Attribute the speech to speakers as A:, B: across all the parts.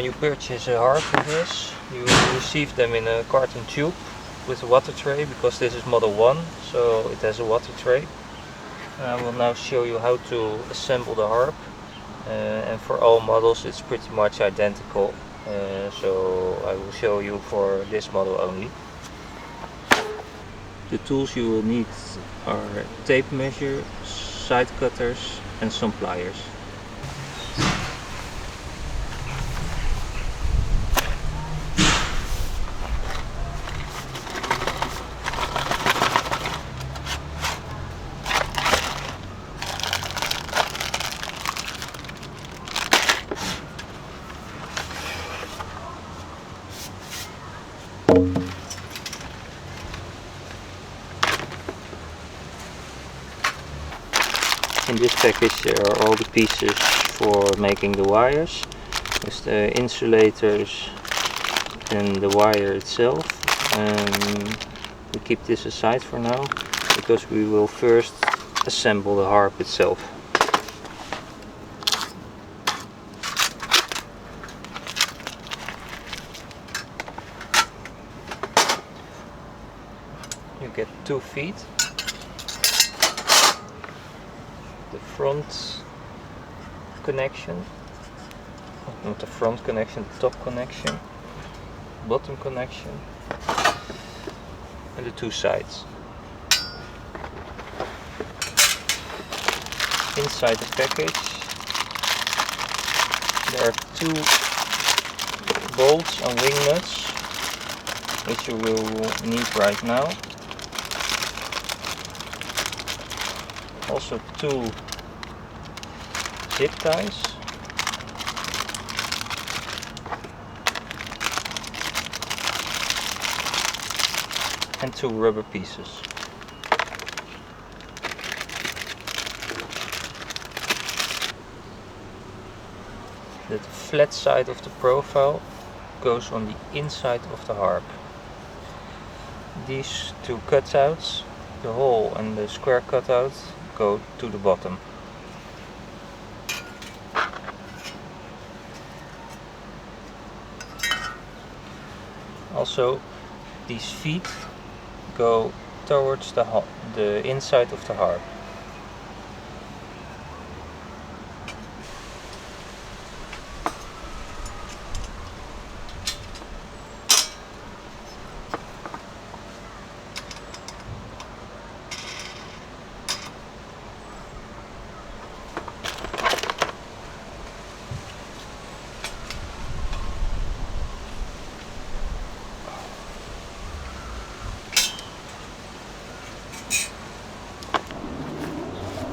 A: you purchase a harp with this, you receive them in a carton tube with a water tray, because this is model 1, so it has a water tray. I will now show you how to assemble the harp, and for all models it's pretty much identical, so I will show you for this model only. The tools you will need are tape measure, side cutters and some pliers. In this package there are all the pieces for making the wires, with the insulators and the wire itself. We keep this aside for now, because we will first assemble the harp itself. You get 2 feet. The front connection, not the front connection, the top connection, bottom connection, and the 2 sides. Inside the package there are 2 bolts and wing nuts, which you will need right now. Also 2 zip ties, and 2 rubber pieces. The flat side of the profile goes on the inside of the harp. These 2 cutouts, the hole and the square cutout, go to the bottom. Also, these feet go towards the inside of the harp.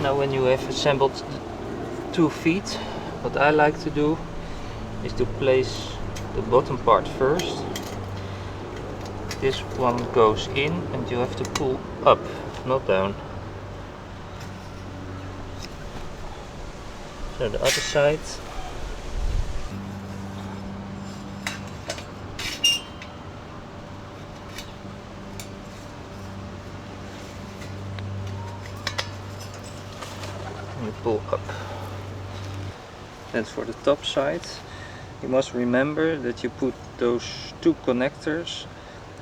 A: Now when you have assembled the 2 feet, what I like to do is to place the bottom part first. This one goes in and you have to pull up, not down. So the other side. You pull up. And for the top side, you must remember that you put those 2 connectors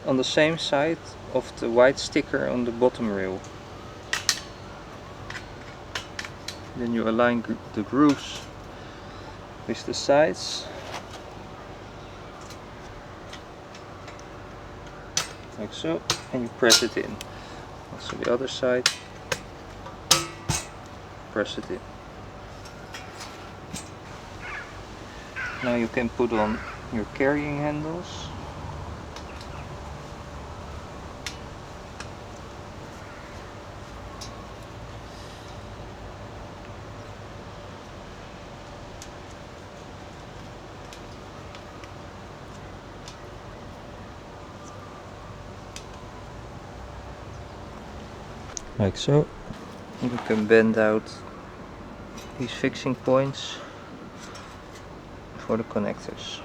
A: on the same side of the white sticker on the bottom rail. Then you align the grooves with the sides, like so, and you press it in. Also the other side. Press it in. Now you can put on your carrying handles. Like so. You can bend out these fixing points for the connectors.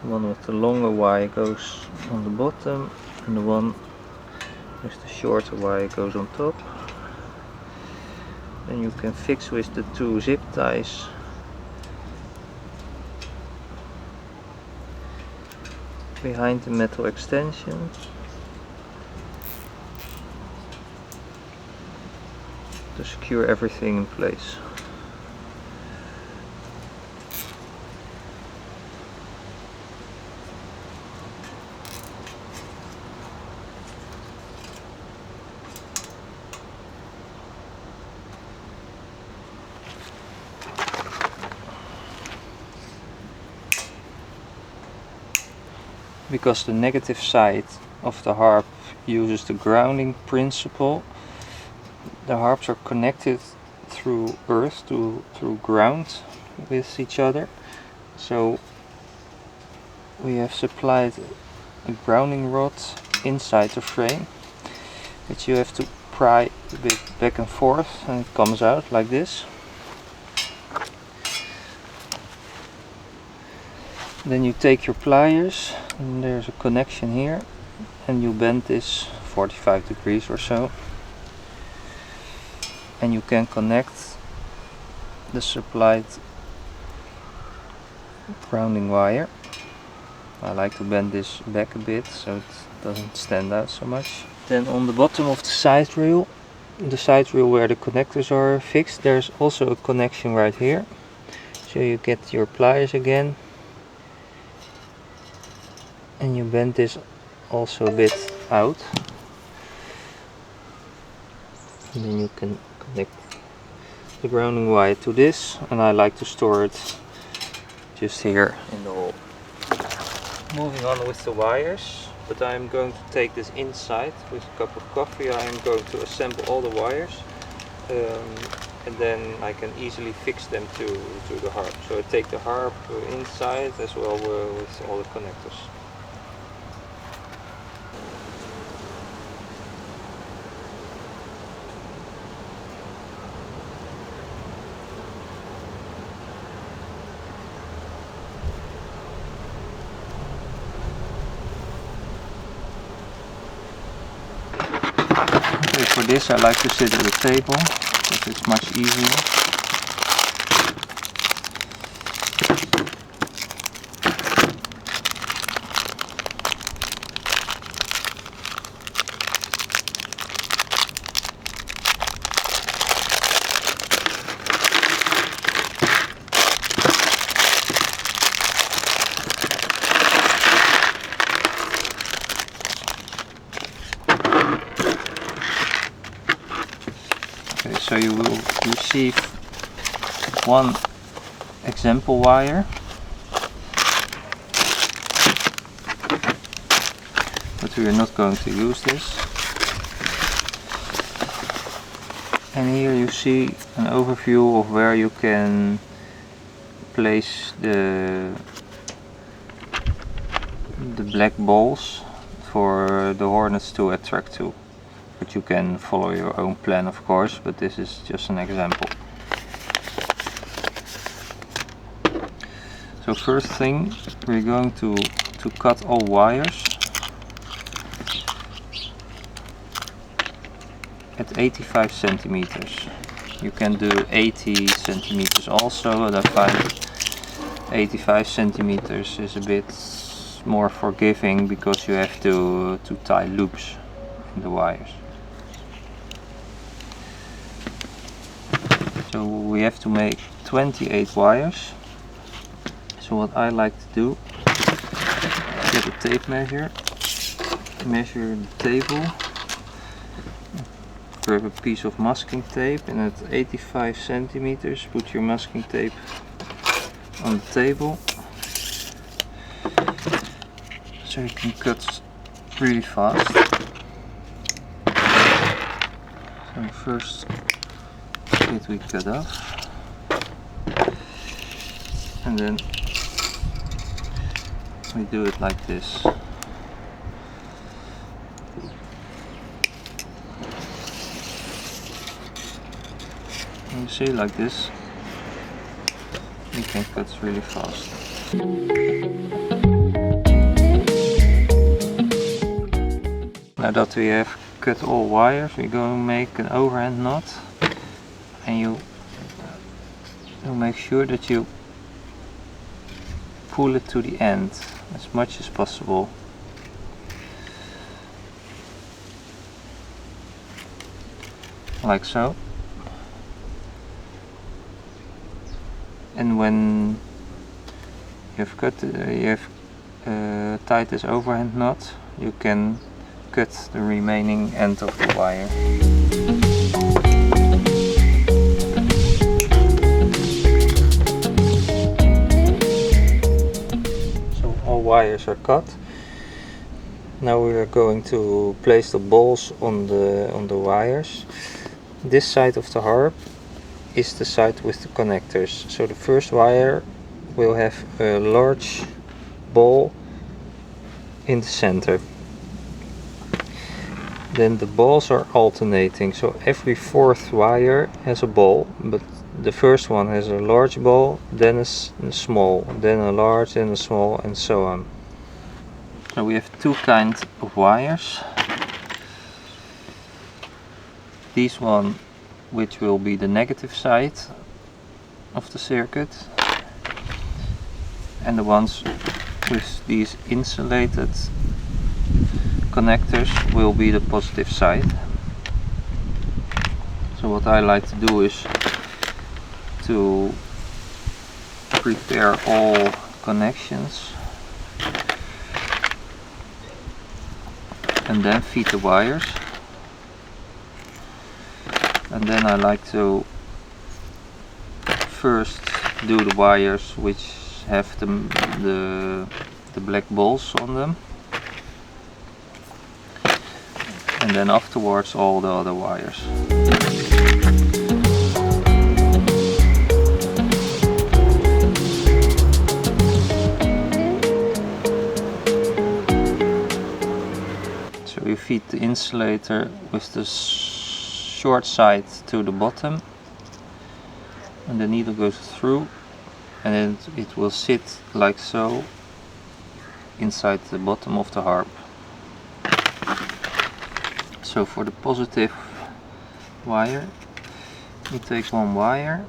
A: The one with the longer wire goes on the bottom, and the one with the shorter wire goes on top. Then you can fix with the 2 zip ties behind the metal extension. To secure everything in place. Because the negative side of the harp uses the grounding principle, the harps are connected through earth through ground with each other. So we have supplied a grounding rod inside the frame that you have to pry a bit back and forth, and it comes out like this. Then you take your pliers, and there's a connection here, and you bend this 45 degrees or so, and you can connect the supplied grounding wire. I like to bend this back a bit so it doesn't stand out so much. Then on the bottom of the side rail where the connectors are fixed, there's also a connection right here. So you get your pliers again, and you bend this also a bit out, and then you can connect the grounding wire to this, and I like to store it just here in the hole. Moving on with the wires, but I'm going to take this inside with a cup of coffee. I am going to assemble all the wires, and then I can easily fix them to the harp. So I take the harp inside as well with all the connectors. For this I like to sit at the table because it's much easier. So you will receive one example wire, but we are not going to use this. And here you see an overview of where you can place the black balls for the hornets to attract to. But you can follow your own plan, of course, but this is just an example. So first thing, we're going to cut all wires at 85 centimeters. You can do 80 centimeters also, but I find 85 centimeters is a bit more forgiving because you have to tie loops in the wires. So we have to make 28 wires. So what I like to do is get a tape measure, measure the table, grab a piece of masking tape, and at 85 centimeters put your masking tape on the table so you can cut really fast. So first bit we cut off, and then we do it like this. And you see, like this, you can cut really fast. Now that we have cut all wires, we're going to make an overhand knot, and you make sure that you pull it to the end as much as possible. Like so. And when you've tied this overhand knot, you can cut the remaining end of the wire. So all wires are cut. Now we are going to place the balls on the wires. This side of the harp is the side with the connectors. So the first wire will have a large ball in the center. Then the balls are alternating, so every fourth wire has a ball, but the first one has a large ball, then a small, then a large, then a small, and so on. So we have two kinds of wires. This one, which will be the negative side of the circuit, and the ones with these insulated connectors will be the positive side. So what I like to do is to prepare all connections and then feed the wires. And then I like to first do the wires which have the black balls on them, and then afterwards all the other wires. So you feed the insulator with the short side to the bottom, and the needle goes through, and then it will sit like so inside the bottom of the harp. So for the positive wire, you take one wire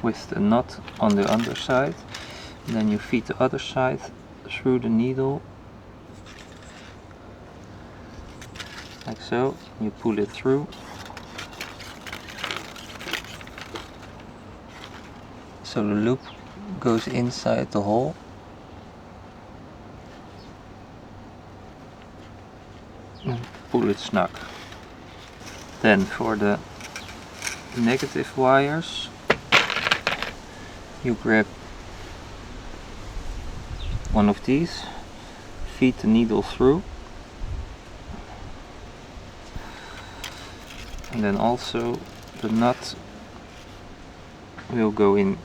A: with the knot on the underside, and then you feed the other side through the needle like so. You pull it through. So the loop goes inside the hole. And pull it snug. Then for the negative wires, you grab one of these, feed the needle through, and then also the nut will go in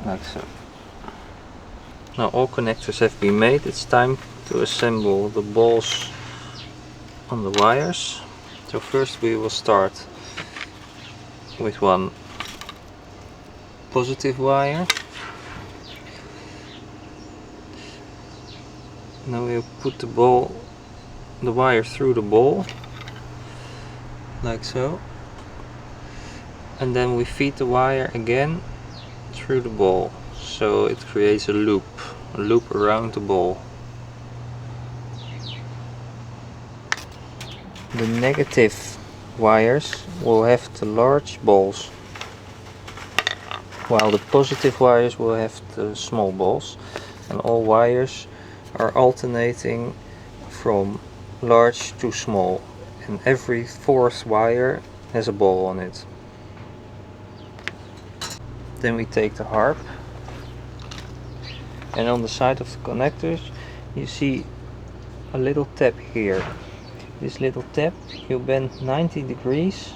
A: like so. Now all connectors have been made. It's time to assemble the balls on the wires. So first we will start with one positive wire. Now we'll put the wire through the ball like so, and then we feed the wire again through the ball, so it creates a loop around the ball. The negative wires will have the large balls, while the positive wires will have the small balls, and all wires are alternating from large to small, and every fourth wire has a ball on it. Then we take the harp, and on the side of the connectors you see a little tab here. This little tab you bend 90 degrees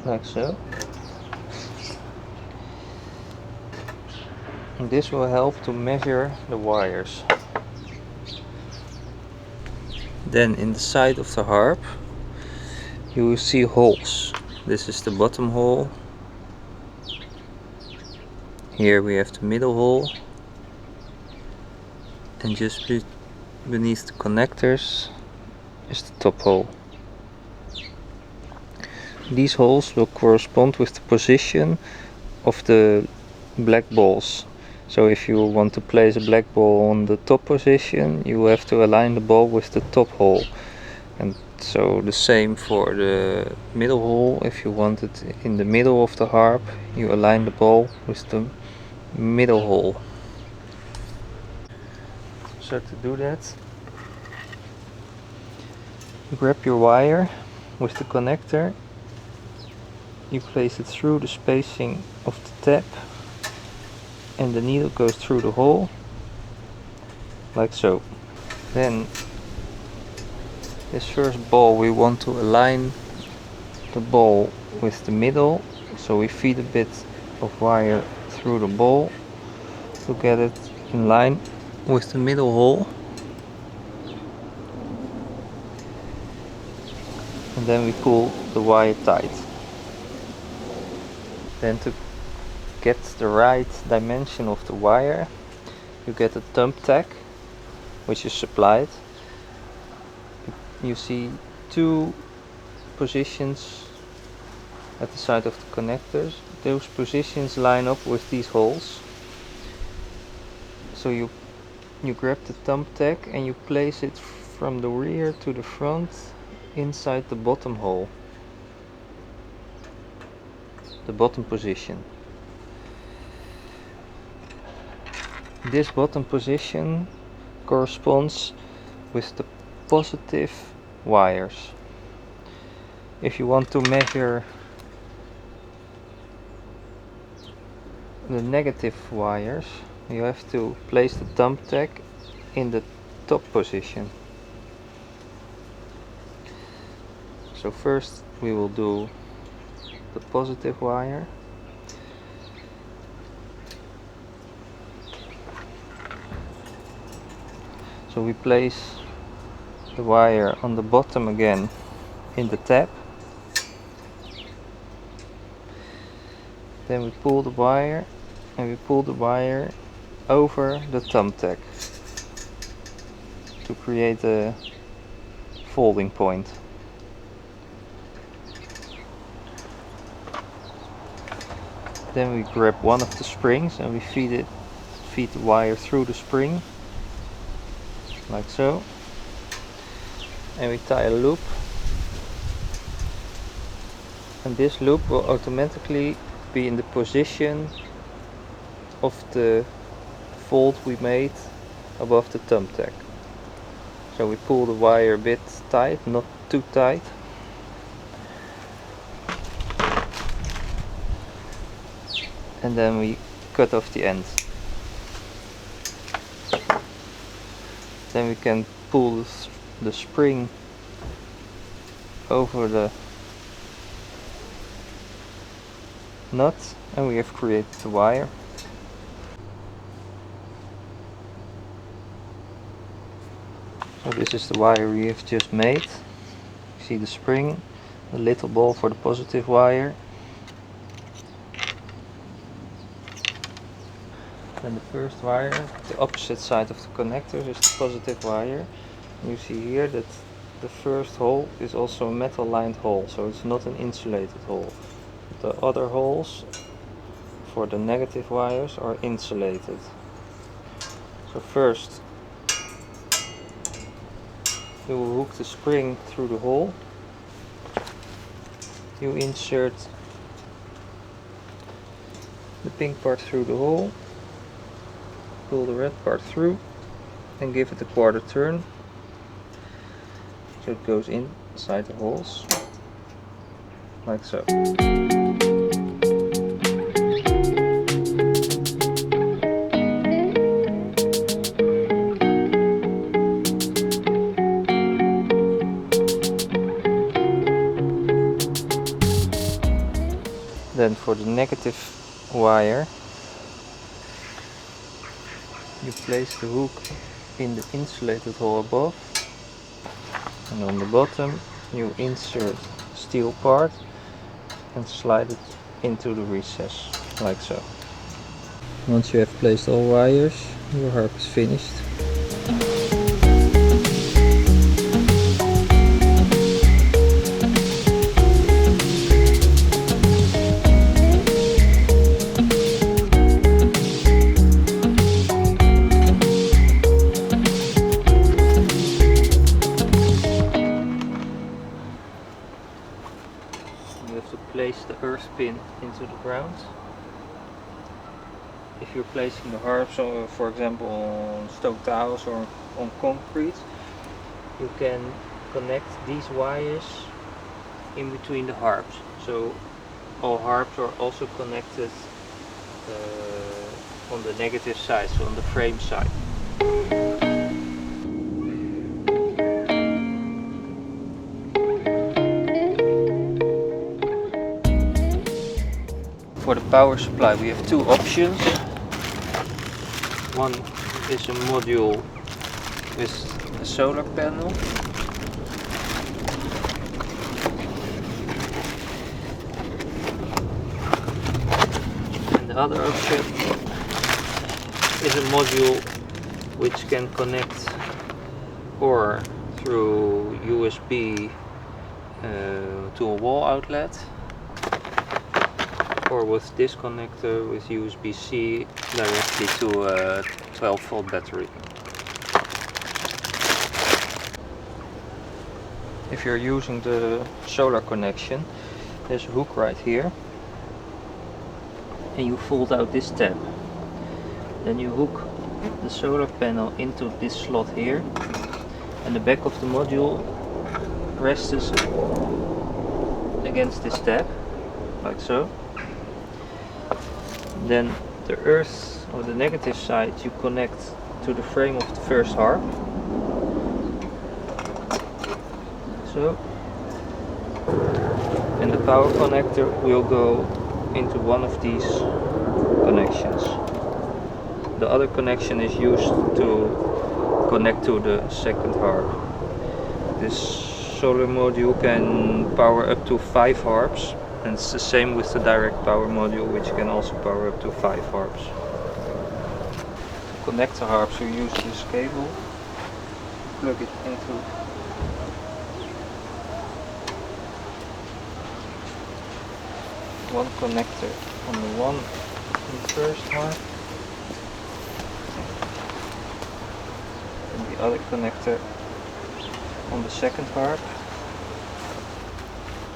A: like so. And this will help to measure the wires. Then in the side of the harp you will see holes. This is the bottom hole. Here we have the middle hole. And just beneath the connectors is the top hole. these holes will correspond with the position of the black balls. So if you want to place a black ball on the top position, you have to align the ball with the top hole. And so the same for the middle hole. If you want it in the middle of the harp, you align the ball with the middle hole. So to do that, you grab your wire with the connector, you place it through the spacing of the tap, and the needle goes through the hole, like so. Then this first ball, we want to align the ball with the middle, so we feed a bit of wire through the ball to get it in line with the middle hole. And then we pull the wire tight. Then to get the right dimension of the wire, you get a thumb tack, which is supplied. You see two positions at the side of the connectors. Those positions line up with these holes. So you grab the thumb tack and you place it from the rear to the front inside the bottom hole, the bottom position. This bottom position corresponds with the positive wires. If you want to measure the negative wires, you have to place the thumb tack in the top position. So first we will do the positive wire. So we place the wire on the bottom again in the tap. Then we pull the wire and we pull the wire over the thumb tack to create a folding point. Then we grab one of the springs and we feed the wire through the spring, like so, and we tie a loop, and this loop will automatically be in the position of the fold we made above the thumb tack. So we pull the wire a bit tight, not too tight. And then we cut off the end. Then we can pull the spring over the nut and we have created the wire. So this is the wire we have just made. You see the spring, the little ball for the positive wire. Then the first wire, the opposite side of the connector is the positive wire. You see here that the first hole is also a metal lined hole, so it's not an insulated hole. The other holes for the negative wires are insulated. So first you will hook the spring through the hole. You insert the pink part through the hole, pull the red part through and give it a quarter turn so it goes inside the holes, like so. Then for the negative wire, you place the hook in the insulated hole above, and on the bottom you insert steel part and slide it into the recess, like so. Once you have placed all wires, your harp is finished. place the earth pin into the ground. If you're placing the harps, for example, on stone tiles or on concrete, you can connect these wires in between the harps. So all harps are also connected on the negative side, so on the frame side. For the power supply we have two options. One is a module with a solar panel. And the other option is a module which can connect or through USB to a wall outlet, or with this connector with USB-C directly to a 12-volt battery. If you're using the solar connection, there's a hook right here, and you fold out this tab. Then you hook the solar panel into this slot here, and the back of the module rests against this tab, like so. Then the earth, or the negative side, you connect to the frame of the first harp. So. And the power connector will go into one of these connections. The other connection is used to connect to the second harp. This solar module can power up to 5 harps. And it's the same with the direct power module, which can also power up to 5 harps. To connect the harps, you use this cable, plug it into one connector on the first harp, and the other connector on the second harp.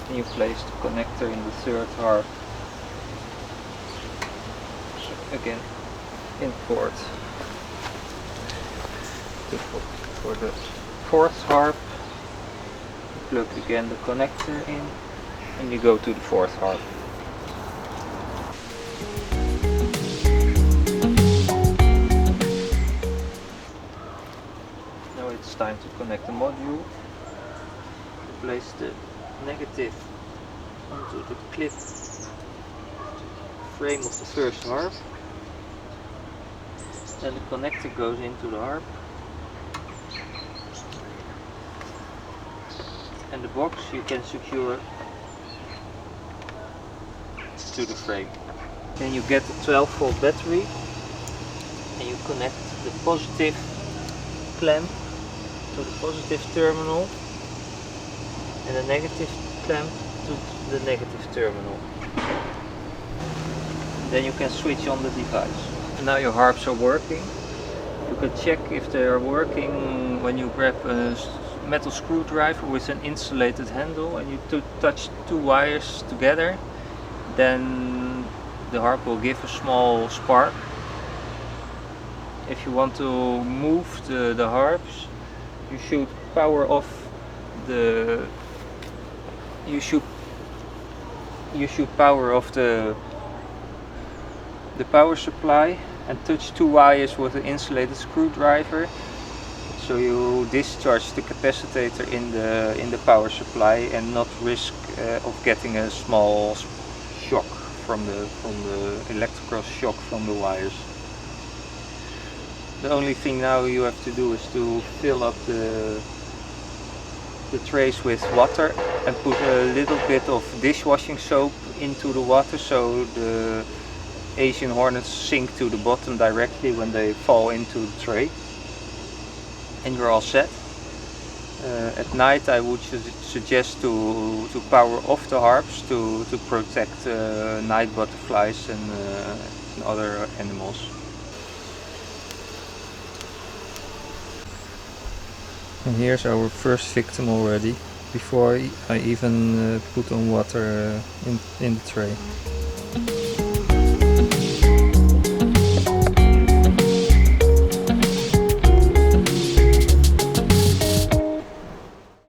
A: And you place the connector in the third harp. So again, in port. For the fourth harp, you plug again the connector in, and you go to the fourth harp. Now it's time to connect the module. You place the negative onto the clip frame of the first harp. Then the connector goes into the harp. And the box you can secure to the frame. Then you get the 12-volt battery and you connect the positive clamp to the positive terminal and the negative clamp to the negative terminal. Then you can switch on the device. Now your harps are working. You can check if they are working when you grab a metal screwdriver with an insulated handle and you touch two wires together. Then the harp will give a small spark. If you want to move the harps, you should power off the power off the power supply and touch two wires with an insulated screwdriver. So you discharge the capacitor in the power supply and not risk of getting a small shock from the electrical shock from the wires. The only thing now you have to do is to fill up the trays with water and put a little bit of dishwashing soap into the water so the Asian Hornets sink to the bottom directly when they fall into the tray. And you're all set. At night I would suggest to power off the harps to protect night butterflies and other animals. And here's our first victim already. before I even put on water in the tray.